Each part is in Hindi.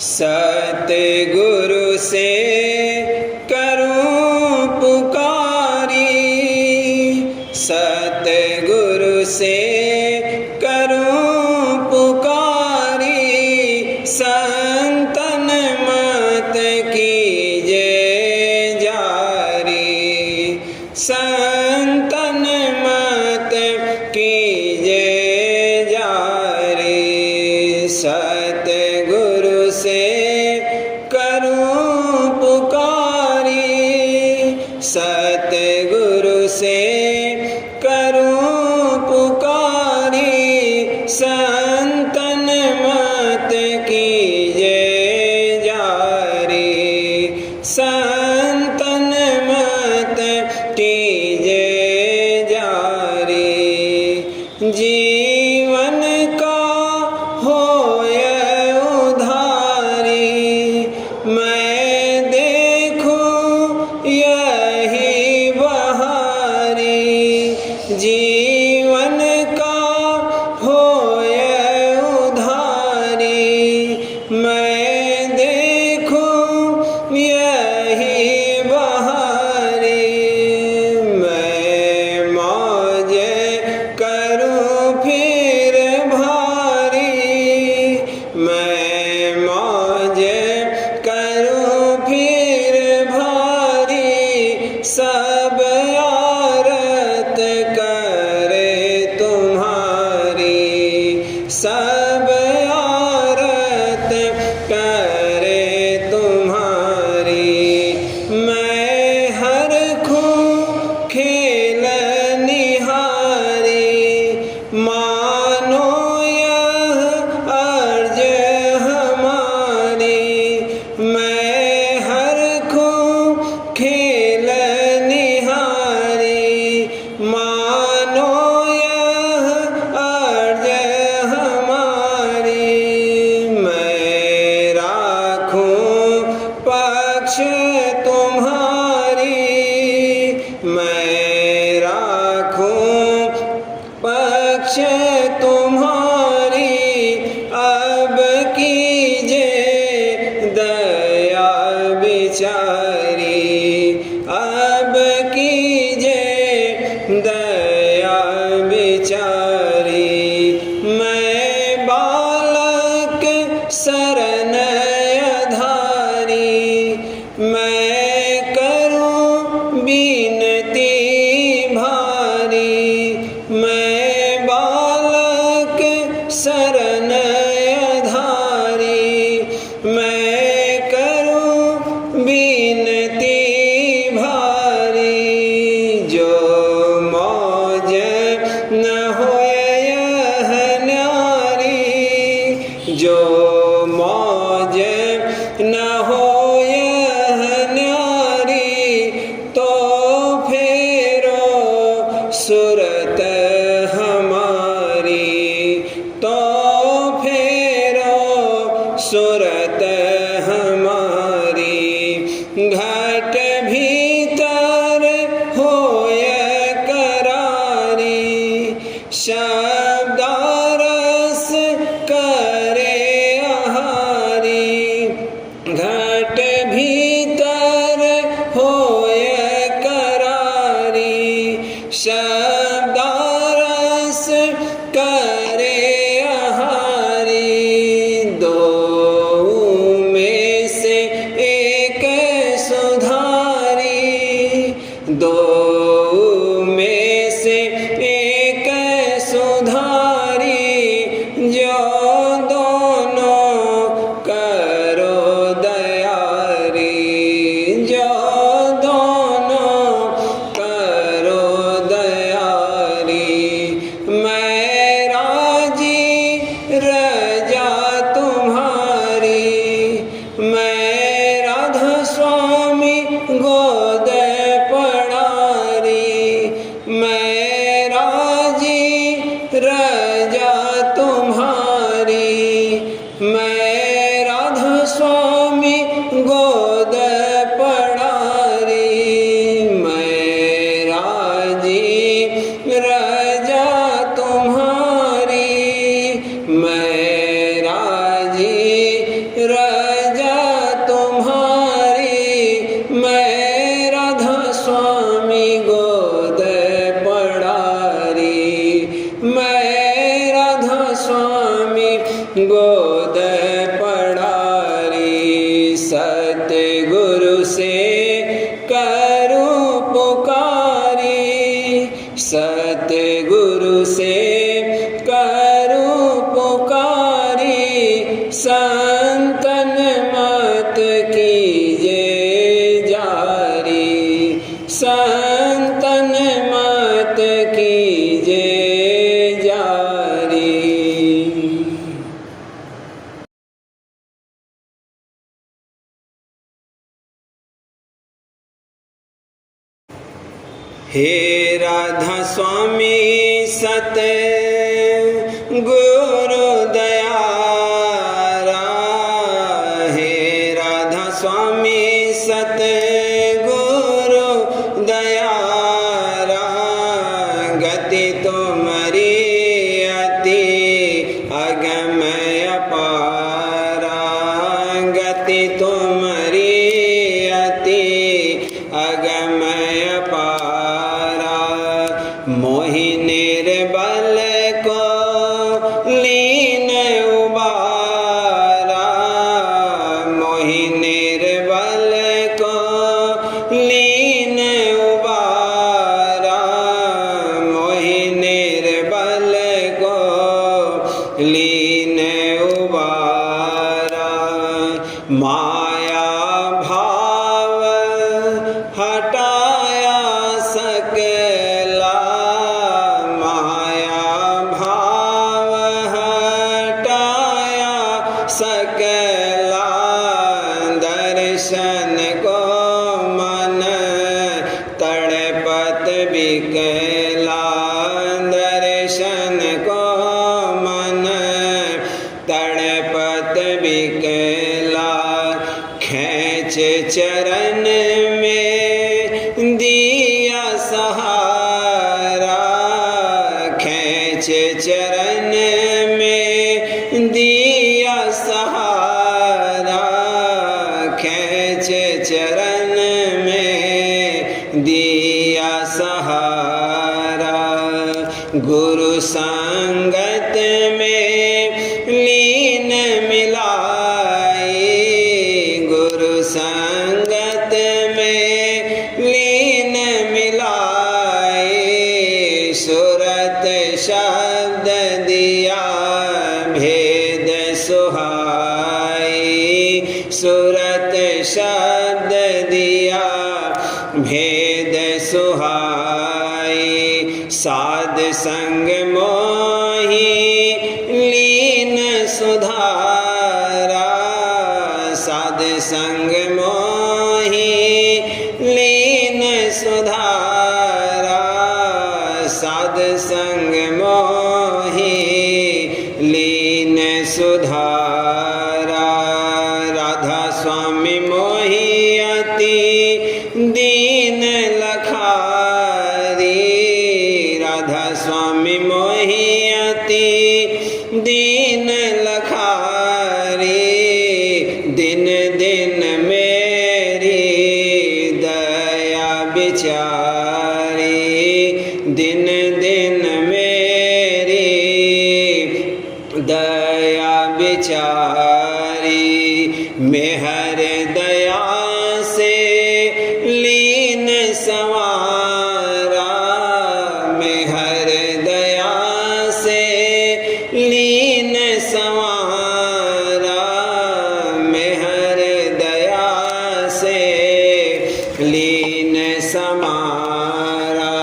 सतगुरु से करूं पुकारी, सतगुरु से करूं पुकारी। संतन मत कीजे जारी, संतन मत कीजे जारी। सतगुरु से करूं पुकारी, सतगुरु से करूं पुकारी। संतन मत कीजे जारी, संतन मत कीजे जारी। जीवन का होए उधारी, मैं देखूं यही बहारी। जीवन का होए उधारी, मैं देखूं यही बहारी। मैं मौज करूं फिर भारी, मैं मौज करूं फिर भारी। सब आरत करे तुम्हारी, सब आरत करे तुम्हारी। मैं हर खूं खेल निहारी, मानो यह अर्ज हमारी। मैं हर खूं खेल निहारी, मानो यह अर्ज हमारी। मैं राखूं पक्ष तुम्हारी, मैं राखूं पक्ष तुम्हारी। अब कीजे दया बिचारी, अब कीजे दया बिचारी। मैं बालक शरण आधारी, मैं करूं बिनती भारी। मैं बालक शरण आधारी, मैं करूं बिनती भारी। जो मौज न होए यह न्यारी, जो मौज न हो यह न्यारी। तो फेरो सुरत हमारी, तो फेरो सुरत हमारी। घट भीतर होय करारी, शब्द रस करे आहारी। घट भीतर होय करारी, शब्द रस करे आहारी। दो में से एक सुधारी, दो में से एक सुधारी। जो दोनों करो दयारी, जो दोनों करो दयारी। मैं राजी रजा तुम्हारी, मैं राधा स्वामी गोद पड़ारी। मैं राजी रजा तुम्हारी, मैं राधा स्वामी गोद पड़ारी। मैं राजी रजा तुम्हारी, मैं राजी रजा गोद पड़ारी। सतगुरु से करूं पुकारी, सतगुरु से करूं पुकारी। संतन मत कीजे जारी, संतन मत कीजे जारी। हे राधा स्वामी सत गुरु दयारा, हे राधा स्वामी सत गुरु दयारा। गति तुम्हारी अति अगमय अपारा, गति तुम्हारी अति अगमय अपारा। मोहि निर्बल को लीन उबारा, मोहि निर्बल को लीन उबारा, मोहि निर्बल को लीन उबारा। माया भाव हटाया सकला, माया भाव हटाया सकला। दर्शन को मन तड़पत बिकला, दर्शन को मन तड़पत बिकला। खैच चरण में दिया सहारा, खैच चरण में दिया सहारा, खैच चरण में दिया सहारा। गुरु संगत में लीन मिलाई, गुरु संगत में लीन मिलाई। सुरत शब्द दिया भेद सुहाई, सुरत शब्द दिया भेद सुहाई। साध संग मोहि लीन सुधारा, साध संग मोहि लीन सुधारा, साध संग मोहि लीन सुधारा। राधा स्वामी मोहि अति दीन लखारी, राधा स्वामी मोहि अति दीन लखारी। दिन दिन मेरी दया बिचारी, दिन दिन मेरी दया बिचारी। मेहर दया से लीन संवारा, मेहर दया से लीन संवारा, मेहर दया से लीन समारा।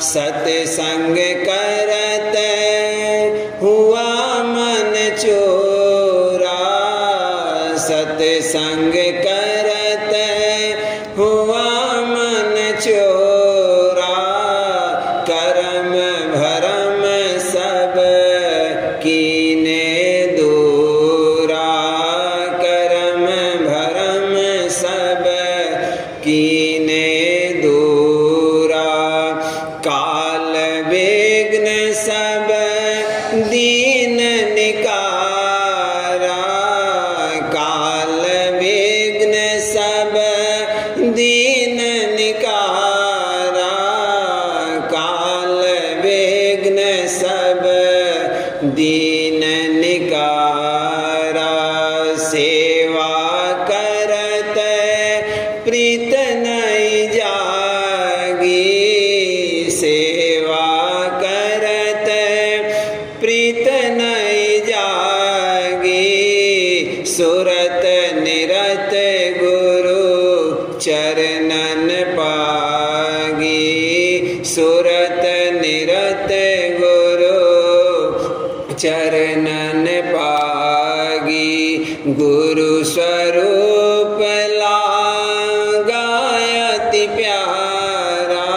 सत्संग करत हुआ मन चोरा, सत्संग करत हुआ मन चोरा। करम भरम सब कीने दूरा, करम भरम सब कीने दूरा। काल विघ्न सब दीन निकारा, काल विघ्न सब दीन निकारा, काल विघ्न सब दीन निकारा। सुरत निरत गुरु चरणन पागी, सुरत निरत गुरु चरणन पागी। गुरु स्वरूप लागायति प्यारा,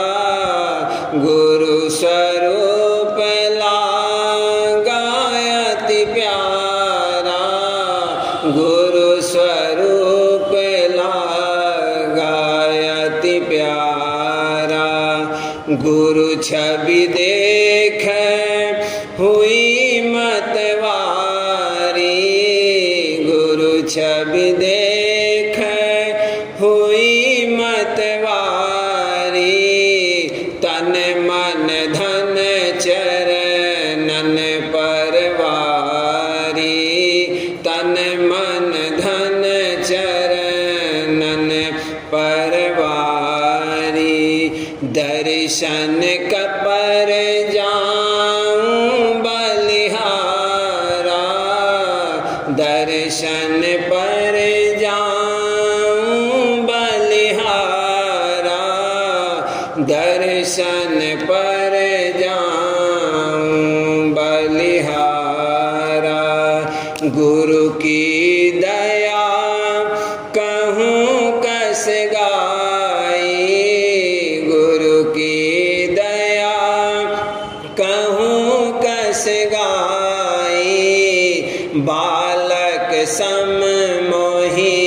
गुरु स्वरूप लागायति प्यारा, गुरु स्वरूप लागायति प्यारा। गुरु छवि देख हुई मतवारी, गुरु छवि देख हुई मतवारी। तन मन धन चरणन परवारी, तन मन धन चरणन परवारी। दर्शन कपर जाऊं बलिहारा, दर्शन पर जाऊं बलिहारा, दर्शन पर जाऊं बलिहारा। गुरु की दया कहूँ कस गाई, गुरु की दया कहूँ कस गाई। बालक सम मोहि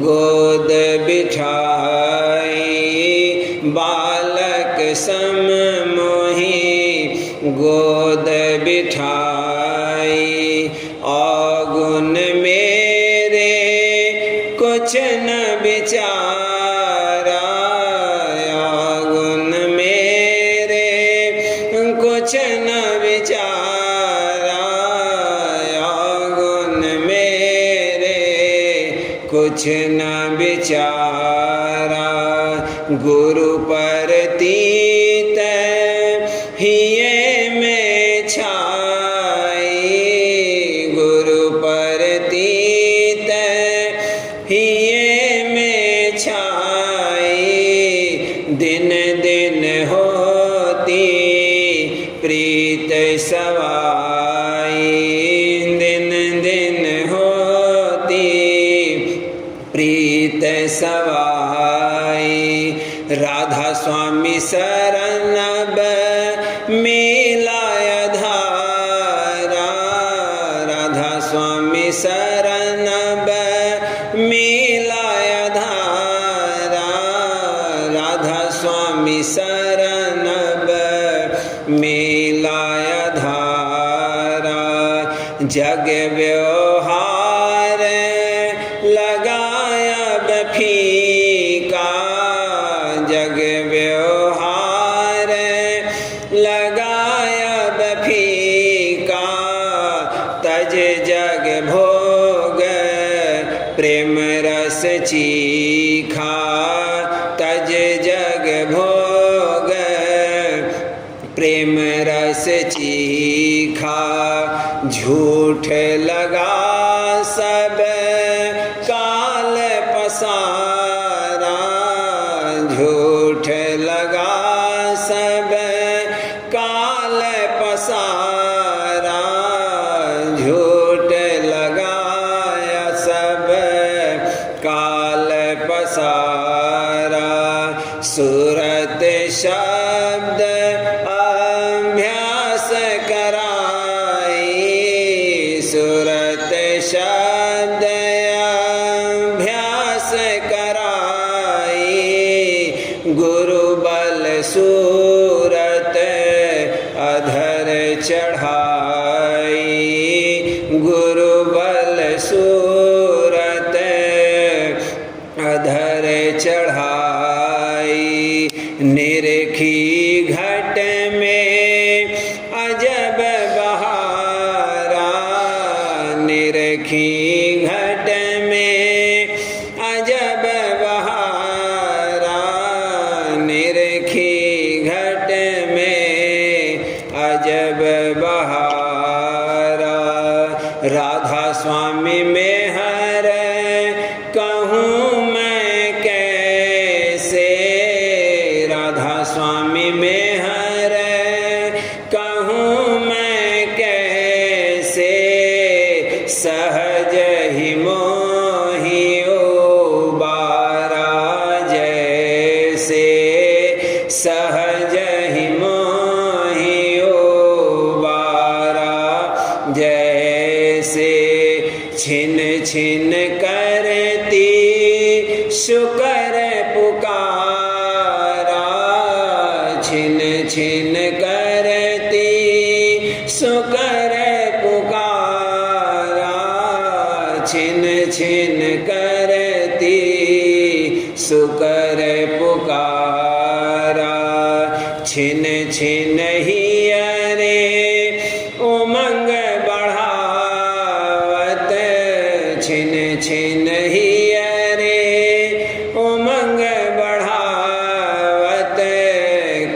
गोद बिठाई, बालक सम मोहि गोद बिठाई। अवगुण मेरे कुछ न विचारा, अवगुण मेरे कुछ न विचारा, अवगुण मेरे कुछ न विचारा। गुरु परतीत हिये में छाई, गुरु परतीत हिये में छाई। दिन दिन होती प्रीत सवाई, दिन दिन होती प्रीत सवाई। राधा स्वामी शरणब मिलाय धारा, राधा स्वामी शरणब मिलाय धारा, राधा स्वामी शरणब मिलाय धारा। जग व्यवहार लगायब फीका, जग व्यवहार लगायब फीका। तज जग भोग प्रेम रस चीखा, तज जग भोग प्रेम रस चीखा। झूठ लगा सब काल पसारा, झूठ लगा सब काल पसारा, झूठ लगाया सब काल पसारा। सूरत शब्द अभ्यास कराई, सूरत शब्द अभ्यास कराई। गुरु बल सूरत अधर चढ़ाई, गुरु बल सूरत अधर चढ़ाई। निरखी घट में अजब बहारा, निरखी घट में अजब बहारा, निरखी घट में अजब बहारा। राधा स्वामी में छिन करती शुकर पुकारा, छिन छिन करती शुकर पुकारा, छिन छिन करती शुकर पुकारा। छिन छिन ही अरे उमंग बढ़ावत, छिन छिन ही अरे उमंग बढ़ावत,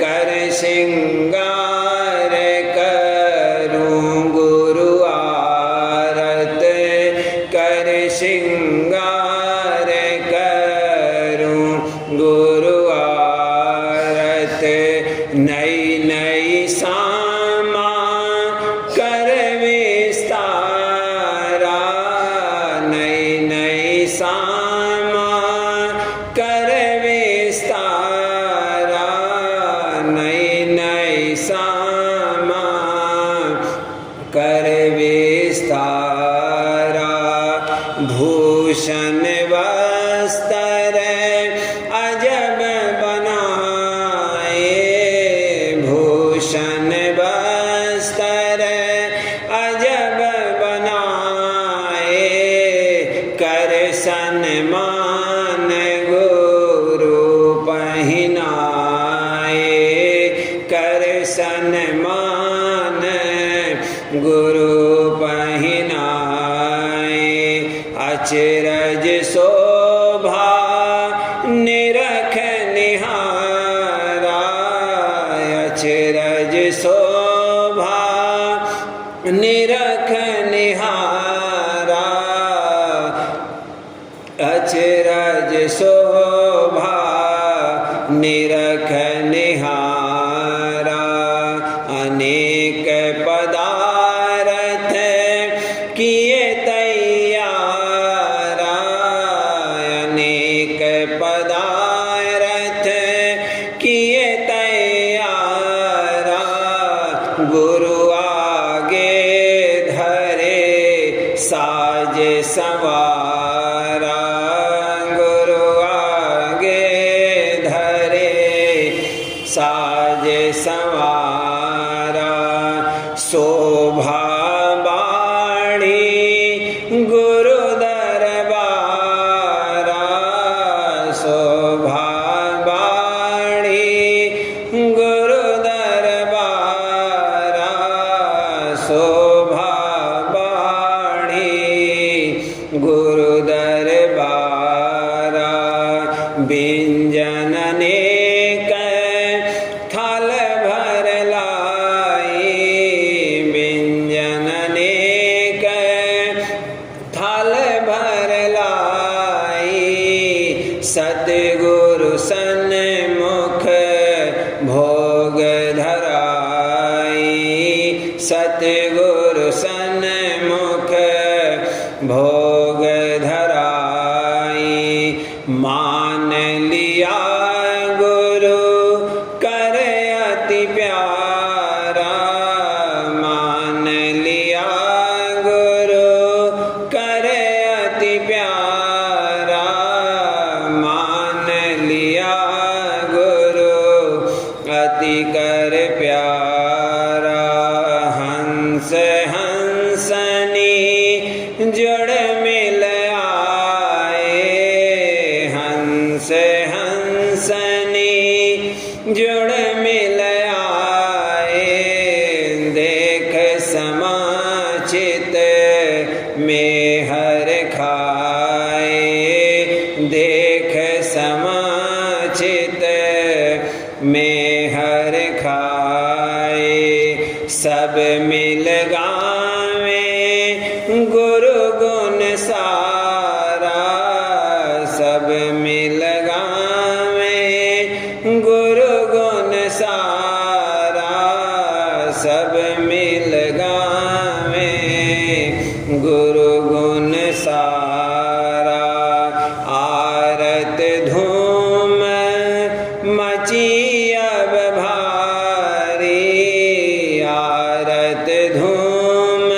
कर श्रृंगार करूं गुरु आरत, कर श्रृंगार करूं गुरु आरत। नई नई सामा कर विस्तारा, नई नई सामा कर विस्तारा, नई नई सामा कर विस्तारा। भूषण वस्त्र अजब बनाए, भूषण वस्त्र अजब बनाए, कर सन्मान गुरु पहिनाए, कर सन्मान गुरु पहिनाए। अचरज शोभा निरख निहारा, अचरज शोभा निरख निहारा, अचरज शोभा निरख निहारा। अनेक पदार्थ किए तैयारा, अनेक पदार्थ किए तैयारा, गुरु आगे धरे साज संवारा, गुरु आगे धरे साज संवारा। शोभा बाणी गुरु दरबारा, शोभा बाणी गुरु दरबारा, शोभा बाणी गुरु दरबारा। व्यंजन अनेक थाल भर लाई, व्यंजन अनेक थाल भर लाई, सतगुरु सन्मुख भोग धराई, सतगुरु सन्मुख भोग धराई। मान लिया गुरु कर अति प्यारा, मान लिया गुरु कर अति प्यारा, मान लिया गुरु अति कर प्यारा। हंस हंसनी जड़ मिल आए, हंस हंसनी जड़ मिल आए, देख समाचित में हर खाए, देख समाचित में हर खाए। सब मिल गावे गुरु गुण सारा, सब मिल गावे गुरु गुण सारा, सब मिल गावे गुरु गुण सारा। आरत धूम मची अब भारी, आरत धूम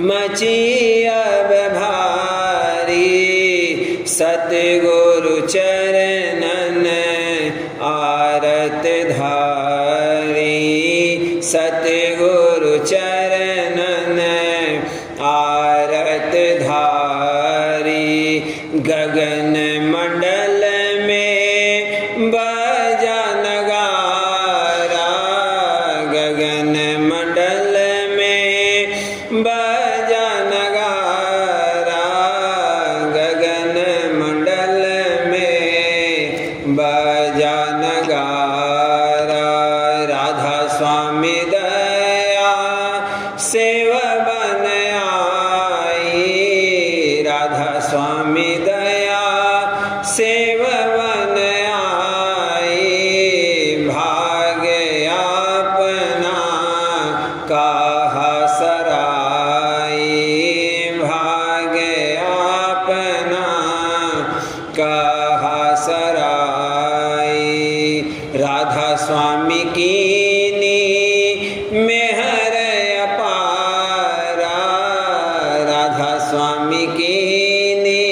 मची अब भारी, सतगुरु चरणन आरत धारी। गगन मंडल में बजा नगारा, गगन मंडल में बजा नगारा, गगन मंडल में बजा नगारा। राधा स्वामी दया सेवा बन आई, राधा स्वामी दया सेवा बन आई। भाग्य अपना कहा सराई, भाग्य अपना कहा सराई। राधा स्वामी कीनी मेहर अपारा, राधा स्वामी कीनी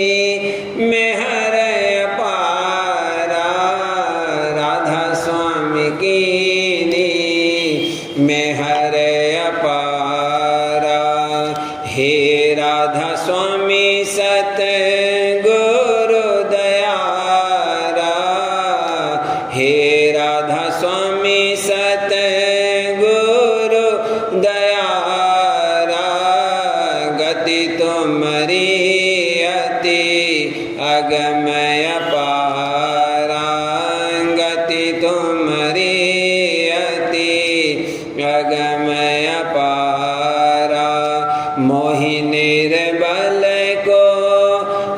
मेहर अपारा, राधा स्वामी कीनी मेहर अपारा। हे राधा स्वामी सतगुरु दयारा, हे राधा स्वामी सतगुरु दयारा। गति तुम्हारी अति अगमय अपारा, गति तुम्हारी अति अगमय अपारा। मोहि निर्बल को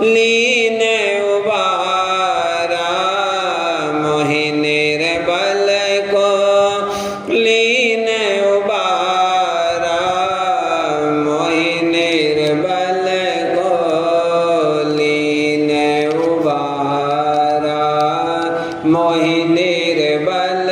लीन उबारा, मोहि निर्बल को लीन उबारा, मोहि निर्बल को लीन उबारा, मोहि निर्बल